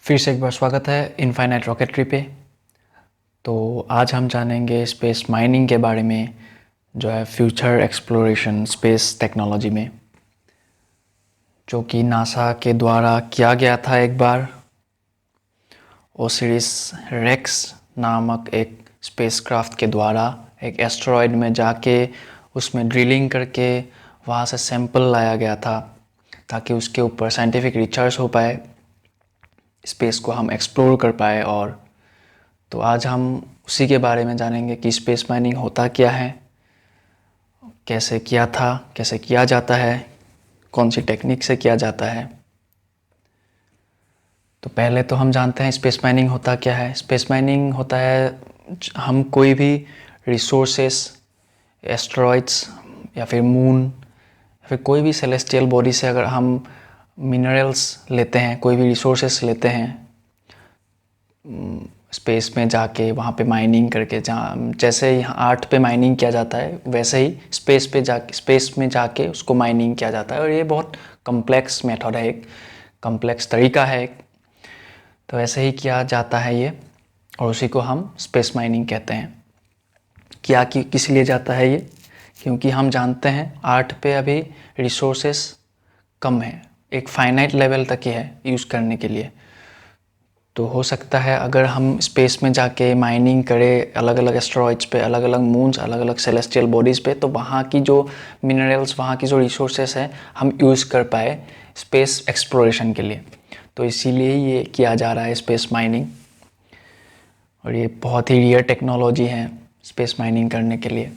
फिर से एक बार स्वागत है इनफाइनाइट रॉकेटरी पे। तो आज हम जानेंगे स्पेस माइनिंग के बारे में, जो है फ्यूचर एक्सप्लोरेशन स्पेस टेक्नोलॉजी में, जो कि नासा के द्वारा किया गया था एक बार। ओसिरिस रेक्स नामक एक स्पेसक्राफ्ट के द्वारा एक एस्टेरॉयड में जाके उसमें ड्रिलिंग करके वहाँ से सैंपल लाया गया था, ताकि उसके ऊपर साइंटिफिक रिसर्च हो पाए, स्पेस को हम एक्सप्लोर कर पाए। और तो आज हम उसी के बारे में जानेंगे कि स्पेस माइनिंग होता क्या है, कैसे किया था, कैसे किया जाता है, कौन सी टेक्निक से किया जाता है। तो पहले तो हम जानते हैं स्पेस माइनिंग होता क्या है। स्पेस माइनिंग होता है, हम कोई भी रिसोर्सेस, एस्टेरॉइड्स या फिर मून या फिर कोई भी सेलेस्टियल बॉडी से अगर हम मिनरल्स लेते हैं, कोई भी रिसोर्सेस लेते हैं, स्पेस में जाके वहाँ पे माइनिंग करके, जहाँ जैसे यहाँ आर्थ पे माइनिंग किया जाता है वैसे ही स्पेस में जाके उसको माइनिंग किया जाता है। और ये बहुत कम्प्लेक्स मेथड है, एक कम्प्लेक्स तरीका है एक। तो ऐसे ही किया जाता है ये, और उसी को हम स्पेस माइनिंग कहते हैं। किस लिए जाता है ये? क्योंकि हम जानते हैं आर्थ पे अभी रिसोर्सेस कम है, एक फाइनाइट लेवल तक ही है यूज़ करने के लिए। तो हो सकता है अगर हम स्पेस में जाके माइनिंग करें अलग अलग एस्टेरॉइड्स पे, अलग अलग मून्स, अलग अलग सेलेस्टियल बॉडीज़ पे, तो वहाँ की जो मिनरल्स, वहाँ की जो रिसोर्सेस हैं, हम यूज़ कर पाए स्पेस एक्सप्लोरेशन के लिए। तो इसीलिए ये किया जा रहा है स्पेस माइनिंग, और ये बहुत ही रियर टेक्नोलॉजी है स्पेस माइनिंग करने के लिए।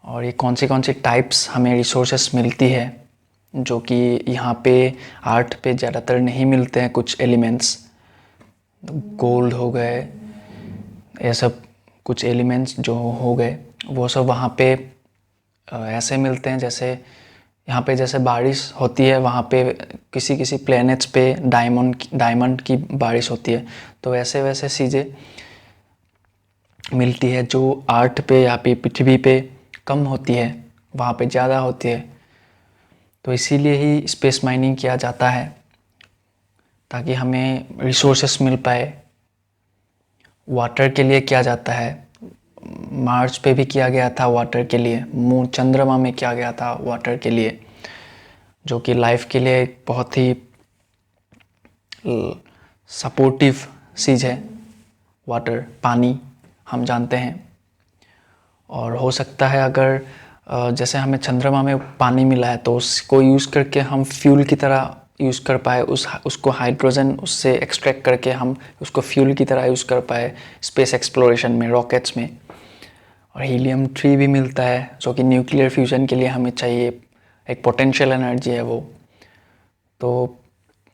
और ये कौन सी टाइप्स हमें रिसोर्सेस मिलती है, जो कि यहाँ पे आर्थ पे ज़्यादातर नहीं मिलते हैं। कुछ एलिमेंट्स, गोल्ड हो गए, ये सब कुछ एलिमेंट्स जो हो गए, वो सब वहाँ पे ऐसे मिलते हैं जैसे यहाँ पे जैसे बारिश होती है, वहाँ पे किसी किसी प्लैनेट्स पे डायमंड की बारिश होती है। तो वैसे वैसे चीज़ें मिलती है जो आर्थ पे या पे पृथ्वी पे कम होती है, वहाँ पे ज़्यादा होती है। तो इसीलिए ही स्पेस माइनिंग किया जाता है, ताकि हमें रिसोर्सेस मिल पाए। वाटर के लिए किया जाता है, मार्स पे भी किया गया था वाटर के लिए, मून चंद्रमा में किया गया था वाटर के लिए, जो कि लाइफ के लिए एक बहुत ही सपोर्टिव चीज़ है। वाटर, पानी, हम जानते हैं। और हो सकता है अगर जैसे हमें चंद्रमा में पानी मिला है, तो उसको यूज़ करके हम फ्यूल की तरह यूज़ कर पाए, उसको हाइड्रोजन उससे एक्सट्रैक्ट करके हम उसको फ्यूल की तरह यूज़ कर पाए स्पेस एक्सप्लोरेशन में, रॉकेट्स में। और हीलियम-3 भी मिलता है, जो कि न्यूक्लियर फ्यूजन के लिए हमें चाहिए, एक पोटेंशियल एनर्जी है वो। तो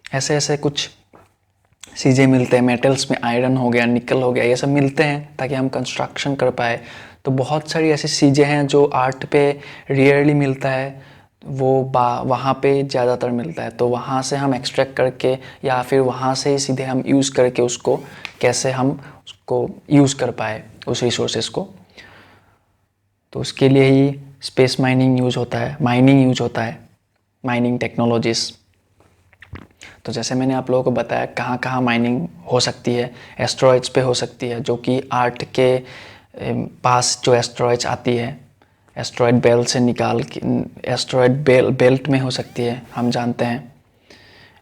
ऐसे ऐसे कुछ चीज़ें मिलते हैं मेटल्स में, आयरन हो गया, निकल हो गया, ये सब मिलते हैं ताकि हम कंस्ट्रक्शन कर पाए। तो बहुत सारी ऐसी चीज़ें हैं जो आर्थ पे रेयरली मिलता है, वो वहाँ पे ज़्यादातर मिलता है। तो वहाँ से हम एक्सट्रैक्ट करके, या फिर वहाँ से ही सीधे हम यूज़ करके उसको, कैसे हम उसको यूज़ कर पाए उस रिसोर्सेस को। तो उसके लिए ही स्पेस माइनिंग यूज़ होता है, माइनिंग टेक्नोलॉजीज़। तो जैसे मैंने आप लोगों को बताया कहाँ कहाँ माइनिंग हो सकती है, एस्टेरॉइड्स पे हो सकती है, जो कि आर्थ के पास जो एस्टेरॉइड्स आती है, एस्टेरॉइड बेल्ट से निकाल के, एस्टेरॉइड बेल्ट में हो सकती है। हम जानते हैं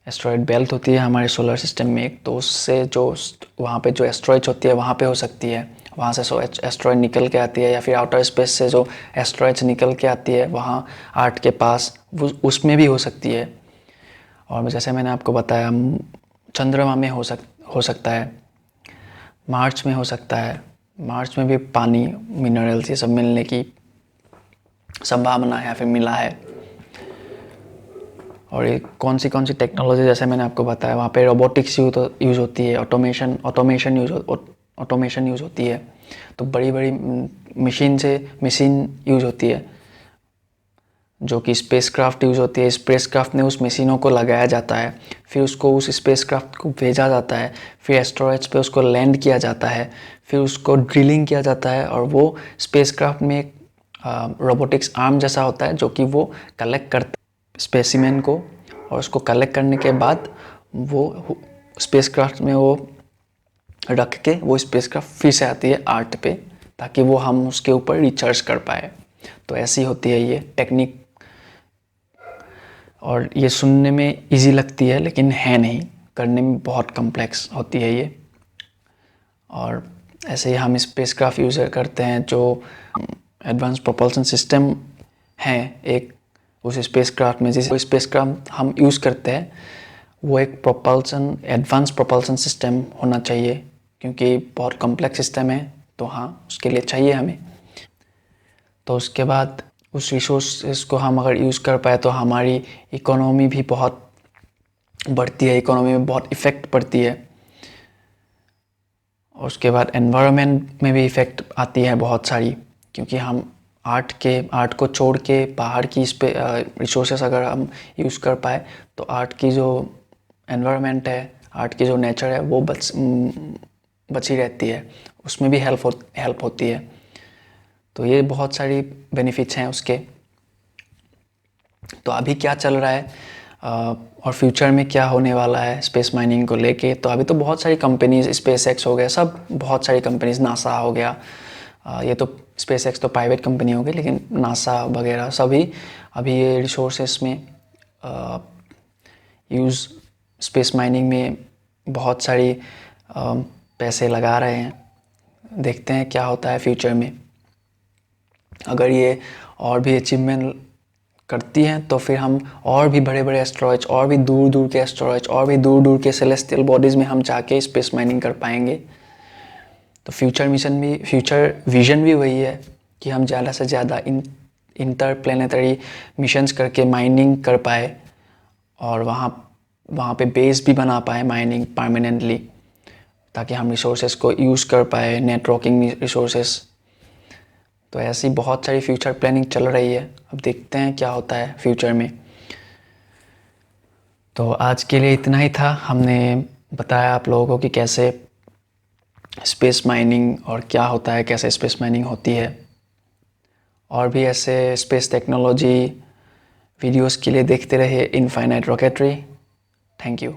एस्टेरॉइड बेल्ट होती है हमारे सोलर सिस्टम में एक, तो उससे जो वहाँ पे जो एस्टेरॉइड्स होती है वहाँ पे हो सकती है। वहाँ से एस्टेरॉइड निकल के आती है, या फिर आउटर स्पेस से जो एस्टेरॉइड्स निकल के आती है वहाँ आर्थ के पास, उसमें भी हो सकती है। और जैसे मैंने आपको बताया, चंद्रमा में हो सकता है, मार्स में हो सकता है। मार्स में भी पानी, मिनरल्स, ये सब मिलने की संभावना है या फिर मिला है। और ये कौन सी टेक्नोलॉजी, जैसे मैंने आपको बताया, वहाँ पे रोबोटिक्स यूज़ होती है, ऑटोमेशन यूज़ होती है। तो बड़ी बड़ी मशीन यूज़ होती है, जो कि स्पेसक्राफ्ट यूज़ होती है। स्पेसक्राफ्ट में उस मशीनों को लगाया जाता है, फिर उसको उस स्पेसक्राफ्ट को भेजा जाता है, फिर एस्टेरॉइड्स पे उसको लैंड किया जाता है, फिर उसको ड्रिलिंग किया जाता है। और वो स्पेसक्राफ्ट में एक रोबोटिक्स आर्म जैसा होता है, जो कि वो कलेक्ट करता है स्पेसिमेन को, और उसको कलेक्ट करने के बाद वो स्पेसक्राफ्ट में वो रख के वो स्पेसक्राफ्ट फिर से आती है अर्थ पे, ताकि वो हम उसके ऊपर रिचार्ज कर पाए। तो ऐसी होती है ये टेक्निक। और ये सुनने में इजी लगती है लेकिन है नहीं, करने में बहुत कॉम्प्लेक्स होती है ये। और ऐसे ही हम स्पेसक्राफ्ट यूज़ करते हैं जो एडवांस प्रोपल्सन सिस्टम है एक उस स्पेसक्राफ्ट में। जिस स्पेसक्राफ्ट हम यूज़ करते हैं वो एक प्रोपल्सन एडवांस प्रोपल्सन सिस्टम होना चाहिए, क्योंकि बहुत कॉम्प्लेक्स सिस्टम है, तो हाँ उसके लिए चाहिए हमें। तो उसके बाद उस रिसोर्सेस को हम अगर यूज़ कर पाए तो हमारी इकोनॉमी भी बहुत बढ़ती है, इकोनॉमी में बहुत इफ़ेक्ट पड़ती है। और उसके बाद एनवायरनमेंट में भी इफ़ेक्ट आती है बहुत सारी, क्योंकि हम आर्ट को छोड़ के बाहर की इस पे रिसोर्सेस अगर हम यूज़ कर पाए तो आर्ट की जो एनवायरनमेंट है, आर्ट की जो नेचर है वो बची रहती है, उसमें भी हेल्प होती है। तो ये बहुत सारी बेनिफिट्स हैं उसके। तो अभी क्या चल रहा है और फ्यूचर में क्या होने वाला है स्पेस माइनिंग को लेके, तो अभी तो बहुत सारी कंपनीज, स्पेस एक्स हो गया, सब बहुत सारी कंपनीज, नासा हो गया, ये तो स्पेस एक्स तो प्राइवेट कंपनी हो गई, लेकिन नासा वगैरह सभी अभी ये रिसोर्सेस में यूज़ स्पेस माइनिंग में बहुत सारी पैसे लगा रहे हैं। देखते हैं क्या होता है फ्यूचर में। अगर ये और भी अचीवमेंट करती हैं तो फिर हम और भी बड़े बड़े एस्ट्रॉयड्स, और भी दूर दूर के एस्ट्रॉयड्स, और भी दूर दूर के सेलेस्टियल बॉडीज़ में हम जाके स्पेस माइनिंग कर पाएंगे। तो फ्यूचर विजन भी वही है कि हम ज़्यादा से ज़्यादा इंटरप्लेनेटरी मिशंस करके माइनिंग कर पाए, और वहाँ पे बेस भी बना पाए माइनिंग परमानेंटली, ताकि हम रिसोर्सेज को यूज़ कर पाए, नेटवर्किंग रिसोर्सेज। तो ऐसी बहुत सारी फ्यूचर प्लानिंग चल रही है, अब देखते हैं क्या होता है फ्यूचर में। तो आज के लिए इतना ही था। हमने बताया आप लोगों को कि कैसे स्पेस माइनिंग और क्या होता है, कैसे स्पेस माइनिंग होती है। और भी ऐसे स्पेस टेक्नोलॉजी वीडियोस के लिए देखते रहिए इनफाइनाइट रॉकेटरी। Thank you.